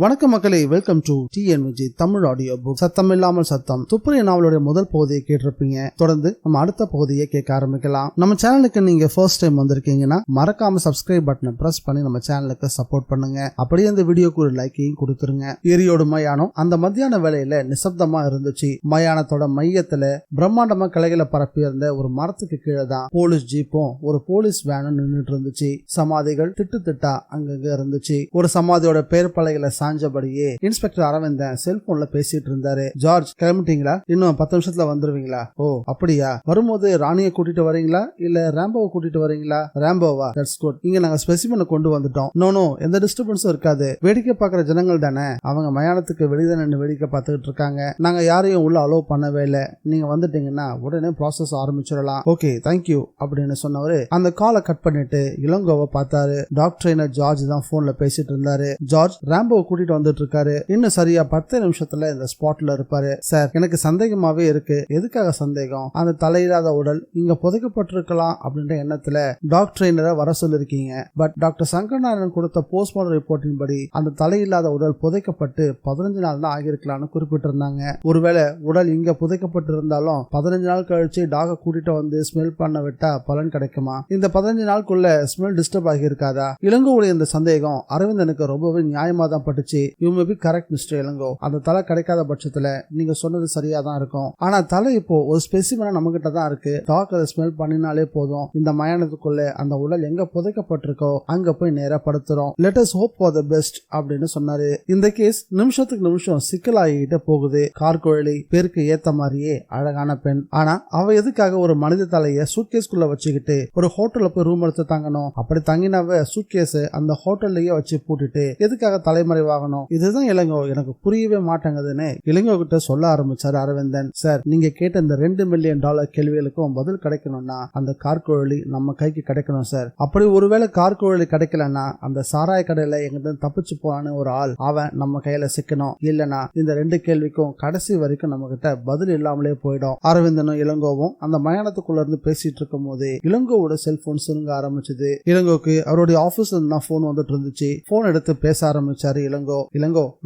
வணக்க மக்களே, welcome to TNVG Tamil audio book. சத்தம் இல்லாமல் சத்தம் துப்புரிய நாவலுடைய முதல் பகுதியை கேட்டிருப்பீங்க. தொடர்ந்து நம்ம அடுத்த பகுதியை கேட்க ஆரம்பிக்கலாம். நம்ம சேனலுக்கு நீங்க ஃபர்ஸ்ட் டைம் வந்திருக்கீங்கன்னா மறக்காம சப்ஸ்கிரைப் பட்டனை பிரஸ் பண்ணி நம்ம சேனலுக்கு சப்போர்ட் பண்ணுங்க. அப்படியே இந்த வீடியோக்கு ஒரு லைக்கையும் கொடுத்துருங்க. எரியோடு மயானம் அந்த மத்தியான வேளையில நிசப்தமா இருந்துச்சு. மயானத்தோட மையத்துல பிரம்மாண்டமா கிளைகளை பரப்பி இருந்த ஒரு மரத்துக்கு கீழே தான் போலீஸ் ஜீப்பும் ஒரு போலீஸ் வேனும் நின்றுட்டு இருந்துச்சு. சமாதிகள் திட்டு திட்டா அங்கங்க இருந்துச்சு. ஒரு சமாதியோட பேர் பலகையில சாஞ்சபடியே இன்ஸ்பெக்டர் அரவிந்தன் செல்போன்ல பேசிட்டு இருந்தாரு. ஜார்ஜ், கிளம்பிட்டீங்களா? இன்னும் 10 நிமிஷத்துல வந்துருவீங்களா? ஓ அப்படியா? வரும்போது ராணியை கூட்டிட்டு வரீங்களா இல்ல ரேம்போவை கூட்டிட்டு வரீங்களா? ரேம்போவா? That's good. இங்க நாங்க ஸ்பெசிமனை கொண்டு வந்துட்டோம். நோ, எந்த டிஸ்டர்பன்ஸும் இருக்காது. வேடிக்கை பாக்குற ஜனங்கள் தானே, அவங்க மயானத்துக்கு வெளியே நின்று வேடிக்கை பார்த்துக்கிட்டு இருக்காங்க. நாங்க யாரையும் உள்ள அலோவ் பண்ணவே இல்லை. நீங்க வந்துட்டீங்கன்னா உடனே ப்ராசஸ் ஆரம்பிச்சிடலாம். ஓகே, தேங்க்யூ அப்படின்னு சொன்னவரு அந்த காலை கட் பண்ணிட்டு இளங்கோவை பார்த்தாரு. டாக்டர் ஜார்ஜ் தான் போன்ல பேசிட்டு இருந்தாரு. ஜார்ஜ் ரேம்போ கூட்டிட்டு வந்துட்டு இருக்காரு. இன்னும் சரியா 10 நிமிஷத்துல இந்த ஸ்பாட்ல இருப்பாரு. சார், எனக்கு சந்தேகமாவே இருக்கு. எதுக்காக சந்தேகம்? அந்த தலையில்லாத உடல் இங்க புதைக்கப்பட்டிருக்கலாம் அப்படின்ற எண்ணத்துல டாக்டரை வர சொல்லிருக்கீங்க. பட் டாக்டர் சங்கரநாராயணன் கொடுத்த போஸ்ட்மார்டம் ரிப்போர்ட்டின் படி அந்த தலையில்லாத உடல் புதைக்கப்பட்டு 15 நாள் தான் ஆகியிருக்கலாம்னு குறிப்பிட்டிருந்தாங்க. ஒருவேளை உடல் இங்க புதைக்கப்பட்டு இருந்தாலும் 15 நாள் கழிச்சு டாக கூட்டிட்டு வந்து ஸ்மெல் பண்ண விட்டா பலன் கிடைக்குமா? இந்த 15 நாளுக்குள்ள ஸ்மெல் டிஸ்டர்ப் ஆகியிருக்காதா? இளங்கோவுடைய இந்த சந்தேகம் அரவிந்தனுக்கு ரொம்பவே நியாயமா தான் பட்டுச்சு. You may be correct, Mr. Ilango. அந்த தலை கிடைக்காத பட்சத்துல நீங்க சொன்னது சரியா தான் இருக்கும். ஆனா தலை இப்போ ஒரு ஸ்பெசிமனா நம்ம கிட்ட தான் இருக்கு. டாக் அதை ஸ்மெல் பண்ணினாலே போதும். இந்த மயானத்துக்குள்ள அந்த உடல் எங்க புதைக்கப்பட்டிருக்கோ அங்க போய் நேரா படுத்துறோம். Let us hope for the best அப்படின்னு சொன்னாரு. இந்த கேஸ் நிமிஷத்துக்கு நிமிஷம் சிக்கலாகிட்டு போகுது. கார்கோழி பேருக்கு ஏத்த மாதிரியே அழகான பெண். ஆனா அவ எதுக்காக ஒரு மனித தலைய சூட்கேஸ்குள்ள வச்சுக்கிட்டு ஒரு ஹோட்டல்ல போய் ரூம் எடுத்து தங்கணும்? அப்படி தங்கினவ சூட்கேஸ் அந்த ஹோட்டல்லையே வச்சு பூட்டிட்டு எதுக்காக தலைமறைவாகணும்? இதுதான் இளங்கோ எனக்கு புரியவே மாட்டேங்குதுன்னு இளங்கோ கிட்ட சொல்ல ஆரம்பிச்சாரு அரவிந்தன். சார், நீங்க கேட்ட இந்த $2 மில்லியன் கேள்விகளுக்கும் பதில் கிடைக்கணும்னா அந்த கார்கோழி நம்ம கைக்கு கிடைக்கணும் சார். அப்படி ஒருவேளை கார்கோழி கிடைக்கலன்னா அந்த சாராய கடையில எங்கிட்ட தப்பிச்சு போனான்னு ஒரு ஆள், அவன் நம்ம கையில சிக்கணும். இல்லனா இந்த 2 கேள்விக்கும் கடைசி வரைக்கும் நம்ம கிட்ட பதில் இல்லாமலே போயிடும். அரவிந்தனும் இளங்கோவும் அந்த மயானத்துக்குள்ள இருந்து பேசிட்டு இருக்கும் போது இளங்கோவோட செல்போன் சுருங்க ஆரம்பிச்சது. இளங்கோக்கு அவருடைய ஆபீஸ்ல இருந்தா போன் வந்துட்டு இருந்துச்சு. போன் எடுத்து பேச ஆரம்பிச்சாரு இளங்கோ.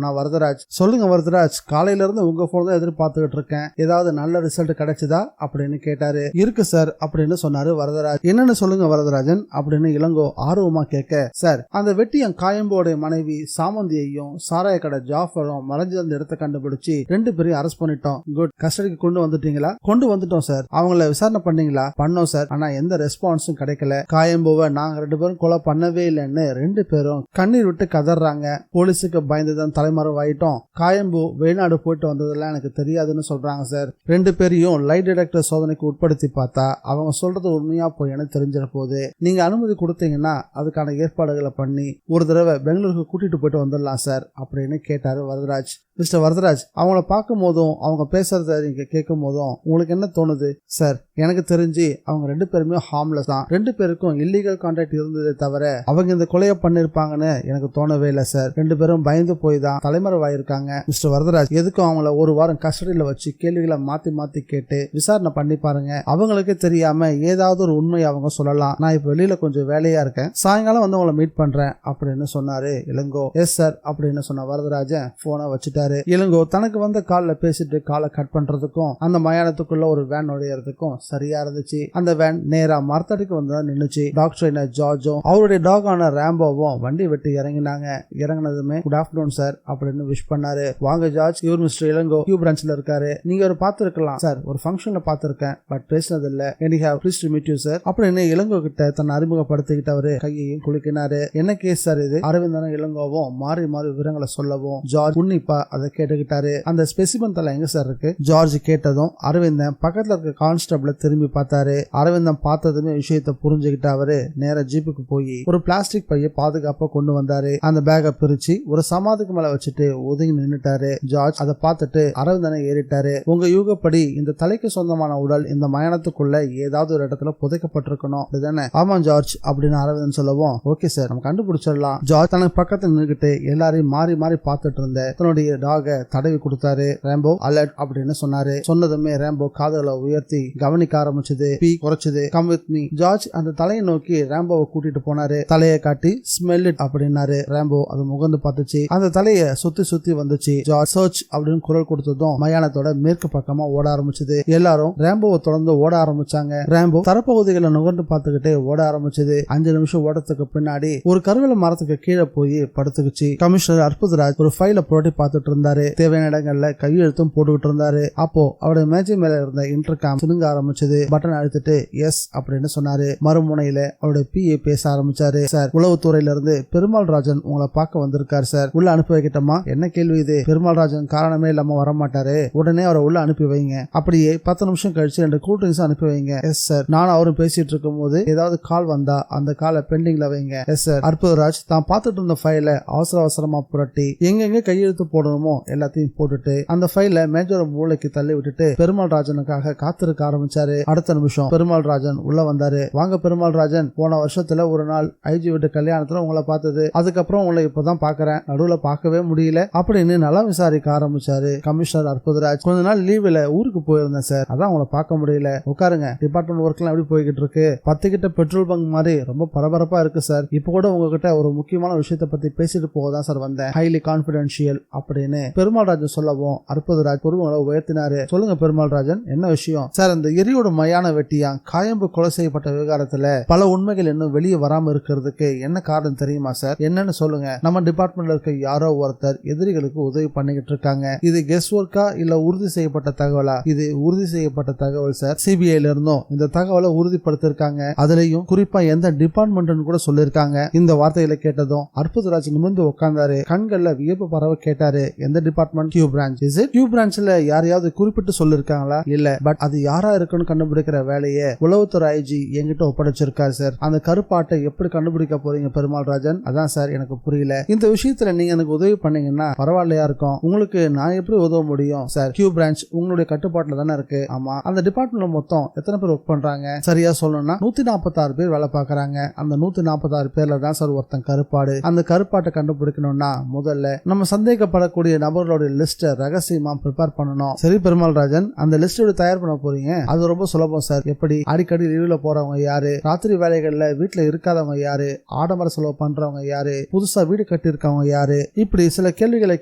நான் வரதராஜ். சொல்லுங்க வரதராஜ், காலையில இருந்து உங்க போன் தான் எதிர்பார்த்துக்கிட்டு இருக்கேன். ஏதாவது நல்ல ரிசல்ட் கிடைச்சதா அப்படின்னு கேட்டாரு. இருக்கு சார் அப்படின்னு சொன்னாரு வரதராஜ். என்னன்னு சொல்லுங்க வரதராஜன் அப்படின்னு இளங்கோ ஆர்வமா கேட்க, சார், அந்த வெட்டியம் காயம்போட மனைவி சாமந்தியையும் சாராய கடை ஜாஃபரும் மறைஞ்சிருந்த இடத்தை கண்டுபிடிச்சு 2 பேரையும் அரெஸ்ட் பண்ணிட்டோம். குட். கஸ்டடிக்கு கொண்டு வந்துட்டீங்களா? கொண்டு வந்துட்டோம் சார். அவங்கள விசாரணை பண்ணீங்களா? பண்ணோம் சார். ஆனா எந்த ரெஸ்பான்ஸும் கிடைக்கல. காயம்போவை நாங்க 2 பேரும் கொலை பண்ணவே இல்லைன்னு 2 பேரும் கண்ணீர் விட்டு கதறாங்க. போலீஸுக்கு பயந்துதான் தலைமறைவாயிட்டோம். காயம்பு வெளிநாடு போயிட்டு வந்ததெல்லாம் எனக்கு தெரியாதுன்னு சொல்றாங்க சார். 2 பேரையும் லை டிடெக்டர் சோதனைக்கு உட்படுத்தி பார்த்தா அவங்க சொல்றது உண்மையா போய் எனக்கு தெரிஞ்சிட போகுது. நீங்க அனுமதி கொடுத்தீங்கன்னா அதுக்கான ஏற்பாடுகளை பண்ணி ஒரு தடவை பெங்களூருக்கு கூட்டிட்டு போயிட்டு வந்துடலாம் சார் அப்படின்னு கேட்டாரு வரதராஜ். மிஸ்டர் வரதராஜ், அவங்கள பார்க்கும் போதும் அவங்க பேசுறத நீங்க கேட்கும் போதும் உங்களுக்கு என்ன தோணுது? சார், எனக்கு தெரிஞ்சு அவங்க 2 பேருமே ஹார்ம்லெஸ் தான். 2 பேருக்கும் இல்லீகல் கான்டாக்ட் இருந்ததே தவிர அவங்க இந்த கொலையை பண்ணிருப்பாங்கன்னு எனக்கு தோணவே இல்லை சார். 2 பேரும் பயந்து போய் தான் தலைமறைவாயிருக்காங்க. மிஸ்டர் வரதராஜ், எதுக்கும் அவங்கள ஒரு வாரம் கஸ்டடியில வச்சு கேள்விகளை மாத்தி கேட்டு விசாரணை பண்ணி பாருங்க. அவங்களுக்கே தெரியாம ஏதாவது ஒரு உண்மை அவங்க சொல்லலாம். நான் இப்ப வெளியில கொஞ்சம் வேலையா இருக்கேன், சாயங்காலம் வந்து உங்களை மீட் பண்றேன் அப்படின்னு சொன்னாரு இளங்கோ. எஸ் சார் அப்படின்னு சொன்ன வரதராஜன் போனை வச்சுட்டாரு. இளங்கோ தனக்கு வந்த கால்ல பேசிட்டு காலை கட் பண்றதுக்கும் அந்த மயானத்துக்குள்ள ஒரு வேன் நுழையறதுக்கும் சரியா இருந்துச்சு. அந்த வேன் நேரா மரத்தடிக்கு வந்து நின்னுச்சு. டாக்டர் ஜார்ஜும் அவருடைய டாகான ரேம்போவும் வண்டி விட்டு இறங்கினாங்க. இறங்கினதுமே குட் ஆஃப்டர்நூன் சார் அப்படின்னு விஷ் பண்ணாரு. வாங்க ஜார்ஜ், இவர் மிஸ்டர் இளங்கோ கியூ பிரான்ச்ல இருக்காரு. நீங்க ஒரு பார்த்திருக்கலாம் சார். ஒரு ஃபங்க்ஷன்ல பார்த்திருக்கேன், பட் பேசினது இல்ல. Anyhow please to meet you sir அப்படின்னு இளங்கோ கிட்ட தன்னை அறிமுகப்படுத்திக்கிட்டு அவரு கையையும் குலுக்கினாரு. என்ன கேஸ் சார் இது? அரவிந்தனும் இளங்கோவும் மாறி விவரங்களை சொல்லவும் ஜார்ஜ் உன்னிப்பா அதை கேட்டுக்கிட்டாரு. அந்த ஸ்பெசிமன் தலை எங்க சார் இருக்கு? ஜார்ஜ் கேட்டதும் அரவிந்தன் பக்கத்துல இருக்க கான்ஸ்டபிள திரும்பி பார்த்தாரு. அரவிந்தன் பார்த்ததுமே விஷயத்தை புரிஞ்சுக்கிட்ட அவரு நேர ஜீப்புக்கு போய் ஒரு பிளாஸ்டிக் பைய பாதுகாப்பா கொண்டு வந்தாரு. அந்த பேக பிரிச்சு ஒரு சமாதிக்கு மேல வச்சுட்டு ஒதுங்கி நின்னுட்டாரு. ஜார்ஜ் அதை பார்த்துட்டு அரவிந்தனை ஏறிட்டாரு. உங்க யூகப்படி இந்த தலைக்கு சொந்தமான உடல் இந்த மயானத்துக்குள்ள ஏதாவது ஒரு இடத்துல புதைக்கப்பட்டிருக்கணும் அப்படிதானே? ஆமா ஜார்ஜ் அப்படின்னு அரவிந்தன் சொல்லவும், ஓகே சார், நம்ம கண்டுபிடிச்சிடலாம். ஜார்ஜ் தனக்கு பக்கத்துல நின்னுக்கிட்டு எல்லாரையும் மாறி பார்த்துட்டு இருந்த தன்னுடைய டாக தடவி கொடுத்தாரு. ரேம்போ அலர்ட் அப்படின்னு சொன்னாரு. சொன்னதுமே ரேம்போ காதுகளை உயர்த்தி கவனிக்க ஆரம்பிச்சது. பி குறைச்சது. Come with me. ஜார்ஜ் அந்த தலையை நோக்கி ரேம்போவை கூட்டிட்டு போனாரு. தலையை காட்டி ஸ்மெல் இட் அப்படின்னாரு. ரேம்போ அது முகந்து பார்த்து பார்த்துச்சு. அந்த தலைய சுத்தி சுத்தி வந்துச்சு. ஜார்ஜ் சர்ச் அப்படின்னு குரல் கொடுத்ததும் மயானத்தோட மேற்கு பக்கமா ஓட ஆரம்பிச்சது. எல்லாரும் ரேம்போவை தொடர்ந்து ஓட ஆரம்பிச்சாங்க. ரேம்போ தரப்பகுதிகளை நுகர்ந்து பார்த்துக்கிட்டே ஓட ஆரம்பிச்சது. 5 நிமிஷம் ஓடத்துக்கு பின்னாடி ஒரு கருவேல மரத்துக்கு கீழே போய் படுத்துக்குச்சு. கமிஷனர் அற்புதராஜ் ஒரு ஃபைல புரட்டி பார்த்துட்டு இருந்தாரு. தேவையான இடங்கள்ல கையெழுத்தும் போட்டுக்கிட்டு இருந்தாரு. அப்போ அவருடைய மேஜை மேல இருந்த இன்டர்காம் சினுங்க ஆரம்பிச்சது. பட்டன் அழுத்திட்டு எஸ் அப்படின்னு சொன்னாரு. மறுமுனையில அவருடைய PA பேச ஆரம்பிச்சாரு. சார், உளவுத்துறையில இருந்து பெருமாள் ராஜன் உங்களை பார்க்க வந்திருக்காரு சார். உள்ள அனுப்பி வைக்கட்டமா? என்ன கேள்வி இது? பெருமாள் ராஜன் காரணமே இல்லாம வரமாட்டாரு. உடனே அவரை உள்ள அனுப்பி வைங்க. அப்படியே 10 நிமிஷம் கழிச்சு 2 கூல் ட்ரிங்க்ஸ் அனுப்பி வைங்க. Yes sir. நானும் அவரும் பேசிட்டு இருக்கும் போது ஏதாவது கால் வந்தா அந்த காலை பெண்டிங்ல வைங்க. Yes sir. அற்புதராஜ் தான் பார்த்துட்டு இருந்த ஃபைல அவசரமா புரட்டி எங்கெங்க கையெழுத்து போடணுமோ எல்லாத்தையும் போட்டுட்டு அந்த ஃபைல மேஜோட மூளைக்கு தள்ளி விட்டுட்டு பெருமாள் ராஜனுக்காக காத்திருக்க ஆரம்பிச்சாரு. அடுத்த நிமிஷம் பெருமாள் ராஜன் உள்ள வந்தாரு. வாங்க பெருமாள் ராஜன், போன வருஷத்துல ஒரு நாள் ஐஜி வீட்டு கல்யாணத்துல உங்களை பார்த்தது. அதுக்கப்புறம் உங்களை இப்பதான் பாக்குறேன். நடுவுல பார்க்கவே முடியல அப்படின்னு நல்லா விசாரிக்க ஆரம்பிச்சாரு கமிஷனர் அற்புதராஜ். கொஞ்ச நாள் லீவ்ல ஊருக்கு போயிருந்தேன் சார், அதான் உங்களை பார்க்க முடியல. உட்காருங்க. டிபார்ட்மெண்ட் ஒர்க் எல்லாம் எப்படி போய்கிட்டு இருக்கு? 10 கிட்ட பெட்ரோல் பங்க் மாதிரி ரொம்ப பரபரப்பா இருக்கு சார். இப்ப கூட உங்ககிட்ட ஒரு முக்கியமான விஷயத்த பத்தி பேசிட்டு போகதான் சார் வந்தேன். ஹைலி கான்பிடென்ஷியல் அப்படின்னு பெருமாள் ராஜன் சொல்லவும் அற்புதராஜ் பொறுமைகளை உயர்த்தினாரு. சொல்லுங்க பெருமாள் ராஜன், என்ன விஷயம்? சார், இந்த எரியோட மையான வெட்டியா காயம்பு கொலை செய்யப்பட்ட விவகாரத்துல பல உண்மைகள் இன்னும் வெளியே வராம இருக்கிறதுக்கு என்ன காரணம் தெரியுமா சார்? என்னன்னு சொல்லுங்க. நம்ம டிபார்ட்மெண்ட்ல இருக்க யாரோ ஒருத்தர் எதிரிகளுக்கு உதவி பண்ணிக்கிட்டு இருக்காங்க. இது கெஸ் ஒர்க்கா இல்ல உறுதி செய்யப்பட்ட தகவலா? இது உறுதி செய்யப்பட்ட தகவல் சார். சிபிஐல இருந்தும் இந்த தகவலை உறுதிப்படுத்திருக்காங்க. அதுலயும் குறிப்பா எந்த டிபார்ட்மெண்ட் கூட சொல்லிருக்காங்க. இந்த வார்த்தைகளை கேட்டதும் அற்புதராஜ் நிமிர்ந்து உட்கார்ந்தாரு. கண்கள்ல வியப்பு பரவ கேட்டாரு. எந்த department? Q branch. Is it? Q பிரான்ச்ல யாரையாவது குறிப்பிட்டு சொல்லிருக்காங்களா? இல்ல, பட் அது யாரா இருக்குன்னு கண்டுபிடிக்கிற வேலையை உளவுத்துறை ஐஜி என்கிட்ட ஒப்படைச்சிருக்காரு சார். அந்த கருப்பாட்டை எப்படி கண்டுபிடிக்க போறீங்க பெருமாள் ராஜன்? அதான் சார் எனக்கு புரியல. இந்த விஷயத்துல நீங்க எனக்கு உதவி பண்ணீங்கன்னா பரவாயில்லையா இருக்கும். உங்களுக்கு நான் எப்படி உதவ முடியும் சார்? கியூ பிரான்ச் உங்களுடைய கட்டுப்பாட்டுல தானே இருக்கு. ஆமா. அந்த டிபார்ட்மெண்ட்ல மொத்தம் எத்தனை பேர் ஒர்க் பண்றாங்க? சரியா சொல்லணும்னா 146 பேர் வேலை பாக்குறாங்க. அந்த 146 பேர்ல தான் சார் ஒருத்தன் கருப்பாடு. அந்த கருப்பாட்டை கண்டுபிடிக்கணும்னா முதல்ல நம்ம சந்தேகப்படக்கூடிய நபர்களுடைய லிஸ்ட ரகசியமா ப்ரிப்பேர் பண்ணணும். சரி பெருமாள் ராஜன், அந்த லிஸ்ட் எப்படி தயார் பண்ண போறீங்க? அது ரொம்ப சுலபம் சார். எப்படி? அடிக்கடி லீவ்ல போறவங்க யாரு, ராத்திரி வேலைகள்ல வீட்டுல இருக்காதவங்க யாரு, ஆடம்பர செலவு பண்றவங்க யாரு, புதுசா வீடு கட்டி இருக்கவங்க யாரு, இப்படி சில கேள்விகளை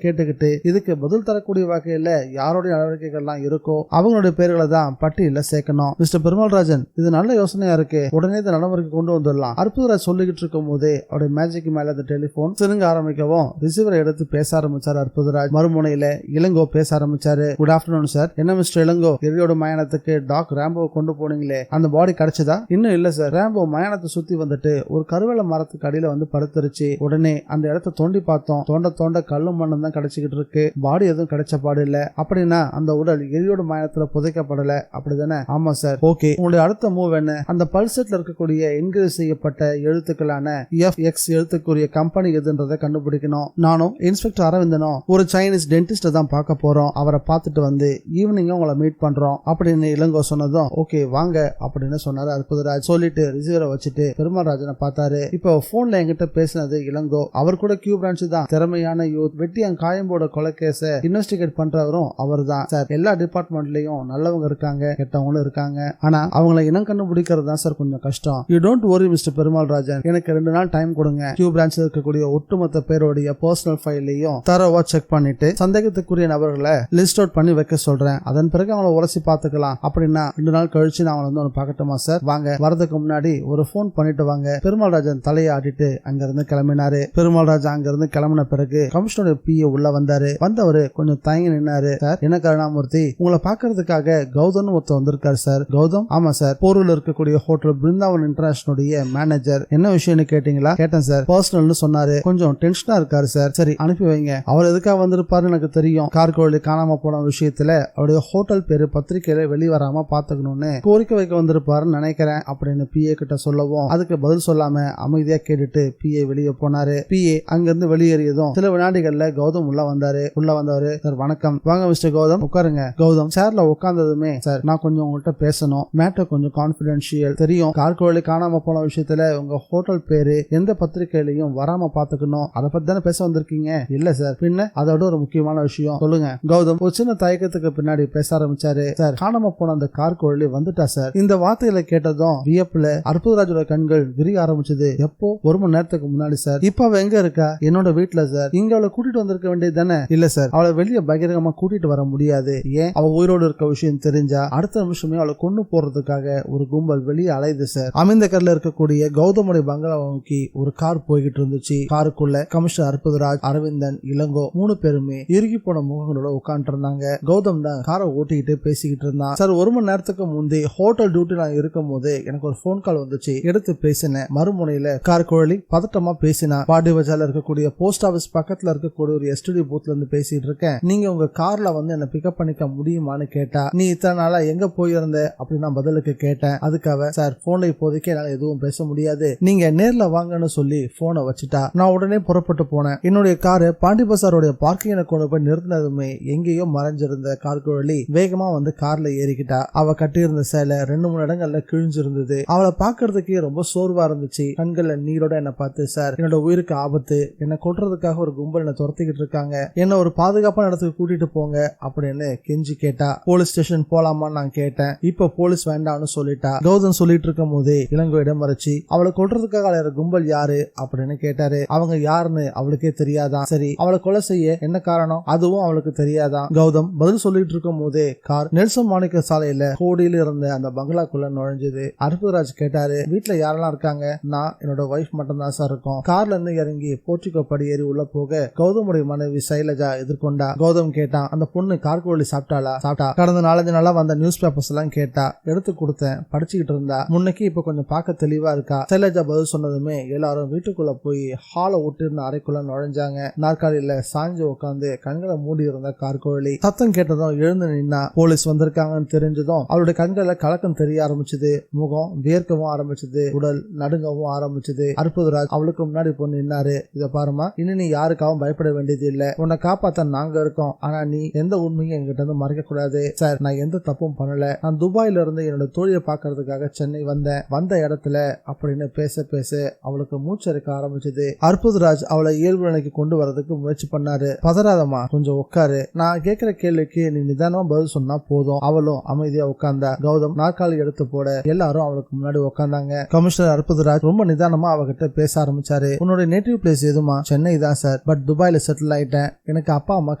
கேட்டுக்கிட்டு இதுக்கு பதில் தரக்கூடிய வகையில யாருடைய நடவடிக்கைகள்லாம் இருக்கோ அவங்களுடைய பேர்களை தான் பட்டியல சேர்க்கணும். மிஸ்டர் பெருமாள் ராஜன், இது நல்ல யோசனையா இருக்கு. உடனே இந்த நடைமுறைக்கு கொண்டு வந்துடலாம். அற்புதராஜ் சொல்லிக்கிட்டு இருக்கும் போதே அவருடைய மேஜிக் மேல அந்த டெலிபோன் சினுங்க ஆரம்பிக்கவும் ரிசீவரை எடுத்து பேச ஆரம்பிச்சாரு அற்புதராஜ். மறுமுனையில இளங்கோ பேச ஆரம்பிச்சாரு. Good afternoon sir. என்ன மிஸ்டர் இளங்கோ, எரியோட மயானத்துக்கு டாக் ரேம்போவை கொண்டு போனீங்களே, அந்த பாடி கிடைச்சதா? இன்னும் இல்ல சார். ரேம்போ மயானத்தை சுத்தி வந்துட்டு ஒரு கருவேல மரத்துக்கு அடியில வந்து படுத்துருச்சு. உடனே அந்த இடத்த தோண்டி பார்த்தோம். தோண்ட கல்லும் மண்ணும் தான் கிடைச்சிக்கிட்டு இருக்கு. பாடி எதுவும் கிடைச்ச பாடு இல்ல. அப்படின்னா அந்த உடல் எரியோட மயானத்துல புதைக்கப்படல, அப்படிதானே? ஆமா சார். ஓகே, உங்களுடைய அடுத்த மூவ் என்ன? அந்த பல்செட்ல இருக்கக்கூடிய என்கிரேஸ் செய்யப்பட்ட எழுத்துக்களான FX எழுத்துக்குரிய கம்பெனி எதுன்றதை கண்டுபிடிக்கணும். நானும் இன்ஸ்பெக்டர் அரவிந்தனும் ஒரு சைனீஸ் டென்டிஸ்ட தான் பார்க்க போறோம். அவரை பார்த்துட்டு வந்து ஈவினிங் உங்களை மீட் பண்றோம் அப்படின்னு இளங்கோ சொன்னதும் ஓகே வாங்க அப்படின்னு சொன்னாரு அற்புதராஜ். சொல்லிட்டு ரிசீவரை வச்சுட்டு பெருமாள் ராஜனை பார்த்தாரு. இப்போ போன்ல என்கிட்ட பேசினது இளங்கோ. அவர் கூட கியூ பிரான்ச் தான். திறமையான யூத். வெட்டியான் காயம்போட கொலை கேஸ இன்வெஸ்டிகேட் பண்றவரும் அவர் தான் சார். எல்லா டிபார்ட்மெண்ட்லயும் நல்லவங்க இருக்காங்க, கெட்டவங்களும் இருக்காங்க. ஆனா அவங்களை இனம் கண்டுபிடிக்கிறது தான் சார் கொஞ்சம் கஷ்டம். You don't worry mister Perumal Rajan. எனக்கு 2 நாள் டைம் கொடுங்க. கியூ பிரான்ச்ல இருக்கக்கூடிய ஒட்டுமொத்த பேருடைய பர்சனல் ஃபைலையும் தரவா செக் பண்ணிட்டு சந்தேகத்துக்குரிய நபர்களை லிஸ்ட் அவுட் பண்ணி வைக்க சொல்றேன். அதன் பிறகு அவங்களை உரசி பாத்துக்கலாம். அப்படின்னா 2 நாள் கழிச்சு நான் அவங்களை வந்து பார்க்கட்டுமா சார்? வாங்க, வரதுக்கு முன்னாடி ஒரு போன் பண்ணிட்டு வாங்க. பெருமாள் ராஜன் தலையை ஆட்டிட்டு அங்க இருந்து கிளம்பினாரு. பெருமாள் ராஜா அங்க இருந்து கிளம்பின பிறகு கமிஷனோட PA உள்ள வந்தாரு. வந்தவரு கொஞ்சம் தயங்கி நின்னாரு. சார், என்ன கருணாமூர்த்தி, உங்களை பாக்குறதுக்காக கௌதம் ஒருத்தர் வந்திருக்காரு சார். கௌதம்? ஆமா சார். போரூர்ல இருக்கக்கூடிய ஹோட்டல் பிருந்தாவன் இன்டர்நேஷனலுடைய மேனேஜர். என்ன விஷயம்னு கேட்டீங்களா? கேட்டேன் சார். பர்சனல்னு சொன்னாரு. கொஞ்சம் டென்ஷனா இருக்காரு சார். சரி, அனுப்பி வைங்க. அவர் எதுக்காக வந்திருப்பாரு எனக்கு தெரியும். கார்கோழி காணாம போன விஷயத்துல அவருடைய ஹோட்டல் பேரு பத்திரிகையில வெளிவராம பாத்துக்கணும்னு கோரிக்கை வைக்க வந்திருப்பாருன்னு நினைக்கிறேன் அப்படின்னு PA கிட்ட சொல்லவும் அதுக்கு பதில் சொல்லாம அமைதியா கேட்டுட்டு PA வெளியே போனாரு. PA அங்கிருந்து வெளியேறியதும் சில வினாடிகள்ல கௌதம் உள்ள வந்தாரு. உள்ள வந்தவரு, சார் வணக்கம். வாங்க மிஸ்டர் கௌதம், உட்காருங்க. கௌதம் சேர்ல உட்கார்ந்ததுமே, சார் நான் கொஞ்சம் உங்கள்கிட்ட பேசணும். மேட்டர் கொஞ்சம் கான்பிடென்ஷியல். தெரியும் கார்கோழி காணாம போன விஷயத்துல உங்க ஹோட்டல் பேரு எந்த பத்திரிகையிலையும் வராம பாத்துக்கணும். அதை பத்தி தானே பேச வந்திருக்கீங்க? இல்ல சார். பின்ன அதோட ஒரு முக்கியமான விஷயம் சொல்லுங்க. கௌதம் ஒரு சின்ன தயக்கத்துக்கு பின்னாடி பேச ஆரம்பிச்சாரு. சார், காணாம போன அந்த கார்கோழி வந்துட்டா சார். இந்த வார்த்தைகளை கேட்டதும் வியப்புல அற்புதராஜோட கண்கள் விரிய ஆரம்பிச்சது. எப்போ? 1 மணி நேரத்துக்கு முன்னாடி சார். இப்ப அவ எங்க இருக்கா? என்னோட என்னோட வீட்டுல சார். இங்க அவளை கூட்டிட்டு வந்திருக்க வேண்டியது தானே? இல்ல சார், அவளை வெளியே பகிரங்கமா கூட்டிட்டு வர முடியாது. ஏன்? அவ உயிரோடு இருக்க விஷயம் தெரிஞ்சா அடுத்த நிமிஷமே அவளை கொண்டு போறதுக்காக ஒரு கும்பல் வெளியே அலையுது சார். அமிர்தகர்ல இருக்கக்கூடிய கௌதமுடைய பங்களாவை நோக்கி ஒரு கார் போய்கிட்டு இருந்துச்சு. காருக்குள்ள கமிஷனர் அற்புதராஜ், அரவிந்தன், இளங்கோ 3 பேருமே இறுகி போன முகங்களோட உட்கார்ந்து இருந்தாங்க. கௌதம் தான் காரை ஓட்டிக்கிட்டு பேசிக்கிட்டு இருந்தான். சார், 1 மணி நேரத்துக்கு முந்தி ஹோட்டல் டியூட்டி நான் இருக்கும் போது எனக்கு ஒரு போன் கால் வந்துச்சு. எடுத்து பேசினேன். மறுமுனையில கார் குழலி பதட்டமா பேசினா. பாடி பஜார்ல இருக்கக்கூடிய போஸ்ட் ஆபீஸ் பக்கத்துல இருக்கக்கூடிய ஒரு எஸ்டிடி பூத்ல இருந்து பேசிட்டு இருக்கேன். நீங்க உங்க கார்ல வந்து என்ன பிக்கப் பண்ணிக்க முடியுமான்னு கேட்டா. நீ இத்தனை நாளா எங்க போயிருந்த அப்படின்னு நான் பதிலுக்கு கேட்டேன். அதுக்காக சார் போன்ல இப்போதைக்கு என்னால எதுவும் பேச முடியாது, நீங்க நேர்ல வாங்கன்னு சொல்லி போனை வச்சுட்டா. நான் உடனே புறப்பட்டு போனேன். என்னுடைய காரு பாண்டி பசாரோட பார்க்கிங் கொண்டு போய் நிறுத்தினதுமே எங்கேயோ மறைஞ்சிருந்த கார் குழலி வேகமா வந்து கார்ல ஏறிக்கிட்டா. அவ கட்டியிருந்த சேலை 2-3 இடங்கள்ல கிழிஞ்சிருந்தது. அவளை பாக்குறதுக்கே ரொம்ப சோர்வா இருந்துச்சு. கண்கள்ல நீரோட என்ன பார்த்து, சார் என்னோட உயிருக்கு ஆபத்து, என்ன கொல்றதுக்காக ஒரு கும்பல் என்ன துரத்திக்கிட்டு இருக்காங்க, என்ன ஒரு பாதுகாப்பான இடத்துக்கு கூட்டிட்டு போங்க அப்படின்னு கெஞ்சி கேட்டா. போலீஸ் ஸ்டேஷன் போலாமான்னு நான் கேட்டேன். இப்ப போலீஸ் வேண்டாம்னு சொல்லிட்டா. கௌதம் சொல்லிட்டு இருக்கும் போதே இளங்கோ இடம் மறைச்சு, அவளை கொல்றதுக்காக அலையிற கும்பல் யாரு அப்படின்னு கேட்டாரு. அவங்க யாருன்னு அவளுக்கே தெரியாதான். சரி, அவளை கொலை செய்ய என்ன காரணம் அதுவும் அவளுக்கு தெரியாதான். கௌதம் பதில் சொல்லிட்டு இருக்கும் போதே கார் நெல்சன் மாணிக்க சாலையில கோடியில இருந்த அந்த பங்களாக்குள்ள நுழைஞ்சது. அற்புதராஜ் கேட்டாரு, வீட்டுல யாரெல்லாம் இருக்காங்க? நான் என்னோட வைஃப் மட்டும் தான் சார் இருக்கோம். கார்ல இருந்து இறங்கி போர்ச்சுகோ படி ஏறி உள்ள போக கௌதமுடைய மனைவி சைலஜா எதிர்கொண்டா. கௌதம் கேட்டான், அந்த பொண்ணு கார்கோழி சாப்பிட்டாளா? சாப்பிட்டா. கடந்த 4-5 நாளா வந்த நியூஸ் பேப்பர்ஸ் எல்லாம் கேட்டா. எடுத்து கொடுத்தேன், படிச்சுக்கிட்டு இருந்தா. முன்னைக்கு இப்ப கொஞ்சம் பார்க்க தெளிவா இருக்கா. சைலஜா பதில் சொன்னதுமே எல்லாரும் வீட்டுக்குள்ள போய் ஹாலை விட்டு இருந்த அறைக்குள்ள நுழைஞ்சாங்க. நாற்காலியில சாஞ்சு உட்காந்து கண்களை மூடி இருந்த கார்கோழி சத்தம் கேட்டதும் எழுந்து நின்னா. போலீஸ் வந்திருக்காங்கன்னு தெரிஞ்சதும் அவளுடைய கண்களை கலக்கம் தெரிய ஆரம்பிச்சது. முகம் வேர்க்கவும் ஆரம்பிச்சது. உடல் நடுங்கவும் ஆரம்பிச்சது. அற்புதராஜ் அவளுக்கு முன்னாடி போய் நின்னாரு. இத பாருமா, இன்னும் நீ யாருக்காகவும் பயப்பட வேண்டியது இல்ல. உன்னை காப்பாத்த நாங்க இருக்கோம். ஆனா நீ எந்த உண்மையும் எங்கிட்ட இருந்து மறைக்க கூடாது. சார், நான் எந்த தப்பும் பண்ணல. நான் துபாயில இருந்து என்னோட தோழியை பாக்குறதுக்காக சென்னை வந்தேன். வந்த இடத்துல அப்படின்னு பேச பேச அவளுக்கு மூச்சரிக்க ஆரம்பிச்சது. அற்புதராஜ் அவளை இயல்பு நிலைக்கு கொண்டு வரதுக்கு முயற்சி பண்ணாரு. பதறாதமா, கொஞ்சம் உட்காரு. நான் கேட்கிற கேள்விக்கு நீ நிதானமா பதில் சொன்னா போதும். அவளும் அமைதியா உட்கார்ந்தா. கௌதம் நாற்காலி எடுத்து போட எல்லாரும் அவளுக்கு முன்னாடி உட்கார்ந்தாங்க. கமிஷனர் அற்புதராஜ் ரொம்ப நிதானமா அவகிட்ட பேச ஆரம்பிச்சாரு. உன்னோட நேட்டிவ் பிளேஸ் எதுமா? சென்னை தான் சார், பட் துபாயில செட்டில் ஆயிட்டேன். எனக்கு அப்பா அம்மா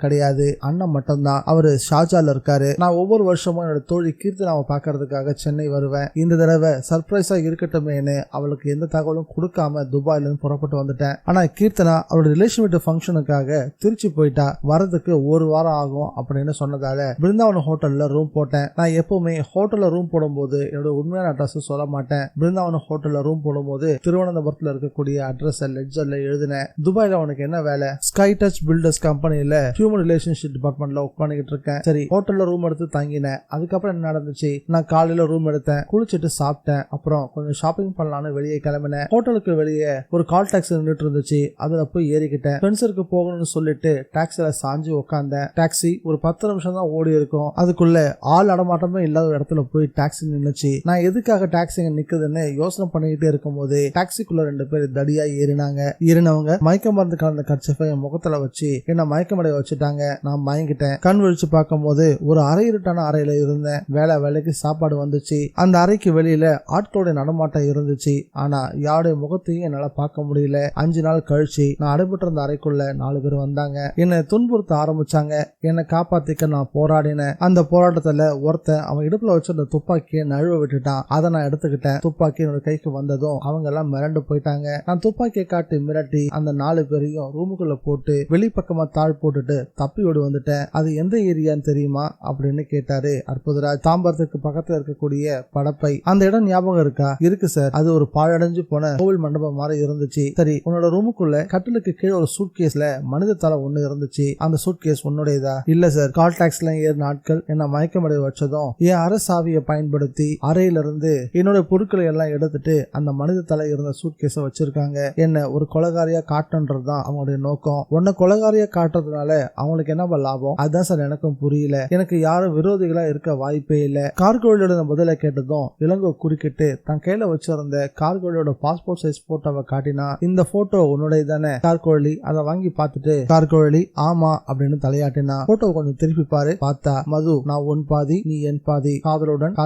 கிடையாது, அண்ணன் மட்டும் தான். அவரு ஷார்ஜால இருக்காரு. நான் ஒவ்வொரு வருஷமும் என்னோட தோழி கீர்த்தனாவை பாக்குறதுக்காக சென்னை வருவேன். இந்த தடவை சர்ப்ரைஸா இருக்கட்டுமேனு அவளுக்கு எந்த தகவலும் கொடுக்காம துபாயில இருந்து புறப்பட்டு வந்துட்டேன். ஆனா கீர்த்தனா அவரோட ரிலேஷன் வீட்டு ஃபங்க்ஷனுக்காக திருச்சி போயிட்டா. வரதுக்கு 1 வாரம் ஆகும் அப்படின்னு சொன்னதால பிருந்தாவன ஹோட்டல்ல ரூம் போட்டேன். நான் எப்பவுமே ஹோட்டல்ல ரூம் போடும்போது என்னோட உண்மையான அட்ரஸ் சொல்ல மாட்டேன். பிருந்தாவன ஹோட்டல்ல ரூம் போடும்போது திருவனந்தபுரத்துல இருக்கக்கூடிய அட்ரஸ் லெட்ஜர்ல எழுதினேன். துபாயில அவனுக்கு என்ன வேலை? ஸ்கை டச் பில்டர்ஸ் கம்பெனில ஹியூமன் ரிலேஷன்ஷிப் டிபார்ட்மெண்ட்ல உட்காந்துட்டு இருக்கேன். சரி, ஹோட்டல்ல ரூம் எடுத்து தங்கினேன். அதுக்கப்புறம் என்ன நடந்துச்சு? நான் காலையில ரூம் எடுத்தேன், குளிச்சுட்டு சாப்பிட்டேன். அப்புறம் கொஞ்சம் ஷாப்பிங் பண்ணலாம்னு வெளியே கிளம்பினேன். ஹோட்டலுக்கு வெளியே ஒரு கால் டாக்ஸி நின்றுட்டு இருந்துச்சு. அதுல போய் ஏறிக்கிட்டேன். ஸ்பென்சருக்கு போகணும்னு சொல்லிட்டு டாக்ஸில சாஞ்சு உட்கார்ந்தேன். டாக்ஸி ஒரு 10 நிமிஷம் தான் ஓடி இருக்கும். அதுக்குள்ள ஆள் நடமாட்டமே இல்லாத இடத்துல போய் டாக்ஸி நின்னுச்சு. நான் எதுக்காக டாக்ஸி நிக்குதுன்னு யோசனை பண்ணிக்கிட்டே இருக்கும் போது டாக்ஸிக்குள்ள 2 பேர் தடியா ஏறினாங்க. ஏறினவங்க மயக்க மருந்து கலந்த கர்ச்சிஃபை என் முகத்துல வச்சு என்ன மயக்கமடைய வச்சுட்டாங்க. நான் மயங்கிட்டேன். கண் விழிச்சு பார்க்கும் போது ஒரு அரை இருட்டான அறையில இருந்தேன். வேலைக்கு சாப்பாடு வந்துச்சு. அந்த அறைக்கு வெளியில ஆட்களுடைய நடமாட்டம் இருந்துச்சு. ஆனா யாருடைய முகத்தையும் என்னால பார்க்க முடியல. 5 நாள் கழிச்சு நான் அடைபட்டு இருந்த அறைக்குள்ள 4 பேர் வந்தாங்க. என்னை துன்புறுத்த ஆரம்பிச்சாங்க. என்னை காப்பாத்திக்க நான் போராடினேன். அந்த போராட்டத்துல ஒருத்தன் அவன் இடுப்புல வச்சு அந்த துப்பாக்கியை நழுவ விட்டுட்டான். அதை நான் எடுத்துக்கிட்டேன். துப்பாக்கி என்னோட கைக்கு வந்ததும் அவங்க எல்லாம் மிரண்டு போயிட்டாங்க. நான் துப்பாக்கியை காட்டி மிரட்டி அந்த 4 பேரையும் ரூமுக்குள்ள போட்டு வெளிப்பக்கமா தாழ் போட்டுட்டு தப்பி ஓடி வந்துட்டேன். அது எந்த ஏரியான்னு தெரியுமா அப்படின்னு கேட்டாரு அற்புதராஜ். தாம்பரத்துக்கு பக்கத்துல இருக்கக்கூடிய படப்பை, அந்த இடம் ஞாபகம் இருக்கா? இருக்கு சார், அது ஒரு பாழடைஞ்சு போன கோவில் மண்டபம் மாதிரி இருந்துச்சு. சரி, உன்னோட ரூமுக்குள்ள கட்டிலுக்கு கீழே ஒரு சூட்கேஸ்ல மனித தலை ஒண்ணு இருந்துச்சு. அந்த சூட்கேஸ் உன்னுடையதா? இல்ல சார், கால் டாக்ஸ்ல ஏறின நாட்கள் என்ன மயக்கமடைய வச்சதும் என் அரை சாவியை பயன்படுத்தி அறையில இருந்து என்னோட பொருட்களை எல்லாம் எடுத்துட்டு அந்த மனித தலை இருந்த சூட்கேஸ வச்சிருக்காங்க. என்ன ஒரு கொலைகாரியா காட்டுன்றதுதான் அவங்களுடைய நோக்கம். உன்னை கொலைகாரியா காட்டுறதுனால அவங்களுக்கு என்ன லாபம்? அதுதான் சார் எனக்கும் புரியல. எனக்கு யாரும் விரோதிகளா இருக்க வாய்ப்பே இல்ல. கார்கோழியோட பதில கேட்டதும் இளங்கோ குறுக்கிட்டு தன் கையில வச்சிருந்த கார்கோழியோட பாஸ்போர்ட் சைஸ் போட்டோவை காட்டினா. இந்த போட்டோ உன்னுடைய தானே? கார்கோழி அதை வாங்கி பார்த்துட்டு கார்கோழி ஆமா அப்படின்னு தலையாட்டினா. போட்டோ கொஞ்சம் திருப்பி பாரு. பார்த்தா மது, நான் உன் பாதி நீ என் பாதி. காதலுடன்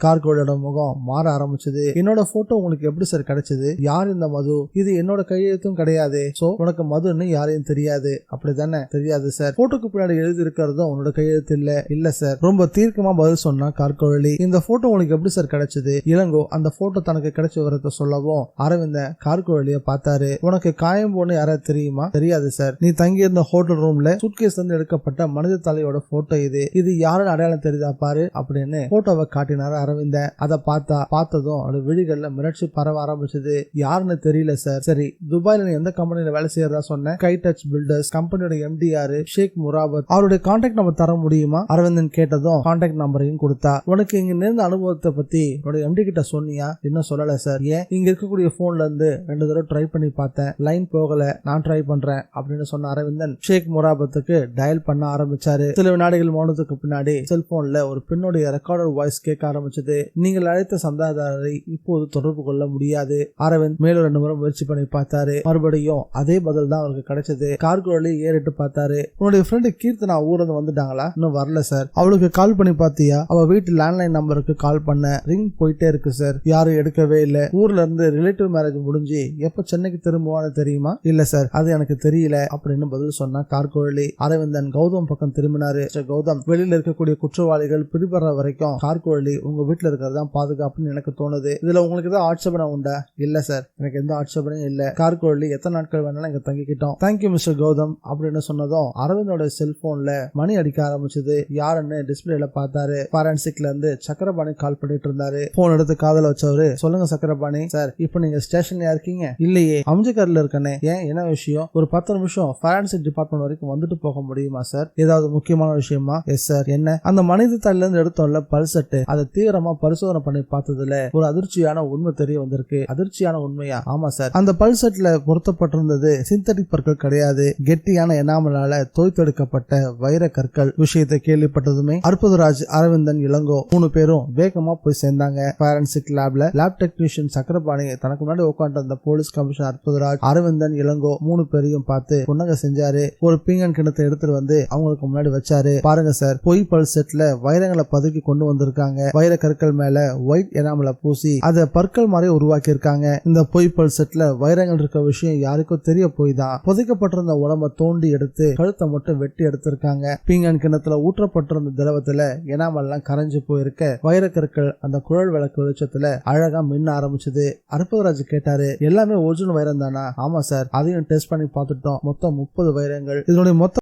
கார்கோழியோட முகம் மாற ஆரம்பிச்சது. என்னோட போட்டோ உங்களுக்கு எப்படி சார் கிடைச்சது? யார் இந்த மது? இது என்னோட கையெழுத்தும் கிடையாது. சோ உனக்கு மதுன்னு யாரையும் தெரியாது அப்படிதானே? தெரியாது சார். போட்டோக்கு பின்னாடி எழுதி இருக்கிறதும் உன்னோட கையெழுத்து இல்ல சார். ரொம்ப தீர்க்கமா பதில் சொன்னா கார்கோழி. இந்த போட்டோ உனக்கு எப்படி சார் கிடைச்சது? இளங்கோ அந்த போட்டோ தனக்கு கிடைச்ச விவரத்தை சொல்லவும் அரவிந்தன் கார்கோழிய பார்த்தாரு. உனக்கு காயம் போன்னு யாராவது தெரியுமா? தெரியாது சார். நீ தங்கி இருந்த ஹோட்டல் ரூம்ல சூட்கேஸ்ல இருந்து எடுக்கப்பட்ட மனித தலையோட போட்டோ இது யாரும் அடையாளம் தெரியுதா பாரு அப்படின்னு போட்டோவை காட்டினாரு அரவிந்தன். அதை பார்த்ததும் அவரு விழிகள்ல மிரட்சி பரவ ஆரம்பிச்சது. யாருன்னு தெரியல சார். சரி, துபாயில நீ எந்த கம்பெனில வேலை செய்யறதா சொன்ன? கை டச் பில்டர்ஸ் கம்பெனியோட எம்டி யாரு? ஷேக் முராபத். அவருடைய கான்டாக்ட் நம்பர் தர முடியுமா? அரவிந்தன் கேட்டதும் கான்டாக்ட் நம்பரையும் கொடுத்தா. உனக்கு இங்க நேர்ந்த அனுபவத்தை பத்தி உன்னோட எம்டி கிட்ட சொன்னியா? இன்னும் சொல்லல சார். ஏன்? இங்க இருக்கக்கூடிய போன்ல இருந்து 2 தடவை ட்ரை பண்ணி பார்த்தேன், லைன் போகல, நான் ட்ரை பண்றேன் அப்படின்னு சொன்ன அரவிந்தன் ஷேக் முராபத்துக்கு டயல் பண்ண ஆரம்பிச்சாரு. சில வினாடிகள் மௌனத்துக்கு பின்னாடி செல்போன்ல ஒரு பெண்ணுடைய ரெக்கார்டர் வாய்ஸ் கேட்க ஆரம்பிச்சது. நீங்கள் அழைத்த சந்தாதாரரை இப்போது தொடர்பு கொள்ள முடியாது. அரவிந்த் மேலும் 2 முறை முயற்சி பண்ணி பார்த்தாரு. மறுபடியும் அதே பதில் தான் அவருக்கு கிடைச்சது. கார்கோழி ஏறிட்டு பார்த்தாரு. உன்னுடைய ஃப்ரெண்டு கீர்த்தனா ஊர்ல வந்துட்டாங்களா? இன்னும் வரல சார். அவளுக்கு கால் பண்ணி பாத்தியா? அவ வீட்டு லேண்ட்லைன் நம்பருக்கு கால் பண்ண, ரிங் போயிட்டே இருக்கு சார். யாரும் எடுக்கவே இல்ல. ஊர்ல இருந்து ரிலேட்டிவ் மேரேஜ் முடிஞ்சு எப்ப சென்னைக்கு திரும்புவான்னு தெரியுமா? இல்ல சார், அது எனக்கு தெரியல அப்படின்னு பதில் சொன்னா கார்கோழி. அரவிந்தன் கௌதம் பக்கம் திரும்பினாரு. கௌதம், வெளியில இருக்கக்கூடிய குற்றவாளிகள் பிடிபடுற வரைக்கும் கார்கோழி உங்க வீட்டுல இருக்கிறதான் பாதுகாப்புன்னு எனக்கு தோணுது. இதுல உங்களுக்கு ஏதாவது ஆட்சேபனை உண்டா? இல்ல சார், எனக்கு எந்த ஆட்சேபனையும் இல்ல. கார்கோழி, எத்தனை நாட்கள் வேணாலும் இங்க தங்கிக்கிட்டோம். தேங்க்யூ மிஸ்டர் கௌதம் அப்படின்னு சொன்னதும் அரவிந்தோட செல்போன்ல மணி அடிக்க ஆரம்பிச்சது. யாருன்னு டிஸ்பிளேல பார்த்தாரு. ஃபாரன்சிக்ல இருந்து சக்கரபாணி கால் பண்ணிட்டு இருந்தாரு. போன் எடுத்து காதல வச்சவரு, சொல்லுங்க சக்கரபாணி சார், இப்ப நீங்க ஸ்டேஷன்ல இருக்கீங்க? இல்லையே, அம்ஜிகர்ல இருக்கனே. ஏன், என்ன விஷயம்? ஒரு 10 நிமிஷம் ஃபாரன்சிக் டிபார்ட்மெண்ட் வரைக்கும் வந்துட்டு போக முடியுமா சார்? ஏதாவது முக்கியமான விஷயமா? Yes sir. என்ன? அந்த மனித தலையில இருந்து எடுத்தோம்ல பல்செட், அதை தீவிரமா பரிசோதனை பண்ணி பார்த்ததுல ஒரு அதிர்ச்சியான உண்மை தெரிய வந்திருக்கு. அதிர்ச்சியான உண்மையா? ஆமா சார். அந்த பல்செட்ல பொருத்தப்பட்டிருந்தது சிந்தட்டிக் பற்கள் கிடையாது, கெட்டியான எனாமலால தோய்த்தெடுக்கப்பட்ட வைர கற்கள். விஷயத்தை கேள்விப்பட்டதுமே அற்புதராஜ், அரவிந்தன், இளங்கோ 3 பேரும் வேகமா போய் சேர்ந்தாங்க. ஃபாரன்சிக் லேப்ல லேப் டெக்னீஷியன் சக்கரபாணி தனக்கு முன்னாடி உட்காந்து அந்த போலீஸ் கமிஷனர் அற்புதராஜ், அரவிந்தன், இளங்கோ 3 பேரையும் பார்த்து புன்னகை செஞ்சாரு. ஒரு பீங்கன் கிணத்தை எடுத்துட்டு வந்து அவங்களுக்கு முன்னாடி வச்சாரு. பாருங்க சார், பொய் பல்செட்ல வைரங்களை பதுக்கி கொண்டு வந்திருக்காங்க. வைர கற்கள் மேல ஒயிட் எனாமல பூசி அதை பற்கள் மாதிரி உருவாக்கி இருக்காங்க. இந்த பொய் பல்செட்ல வைரங்கள் இருக்க விஷயம் யாருக்கும் தெரிய போய் தான் புதைக்கப்பட்டிருந்த உடம்ப தோண்டி எடுத்து கழுத்தை மட்டும் வெட்டி எடுத்திருக்காங்க. பீங்கன் கிணத்துல ஊற்றப்பட்டிருந்த திரவத்துல எனாமெல்லாம் கரைஞ்சு போயிருக்க வைரக்கற்கள் அந்த குழல் விளக்கு வெளிச்சத்துல அழகா மின்ன ஆரம்பிச்சது. அற்புதராஜ் கேட்டாரு, எல்லாமே ஒரிஜினல் வைரம் தானா? ஆமா சார், அதையும் டெஸ்ட் பண்ணி பார்த்துட்டோம். மொத்தம் 30 வைரங்கள். இதனுடைய மொத்த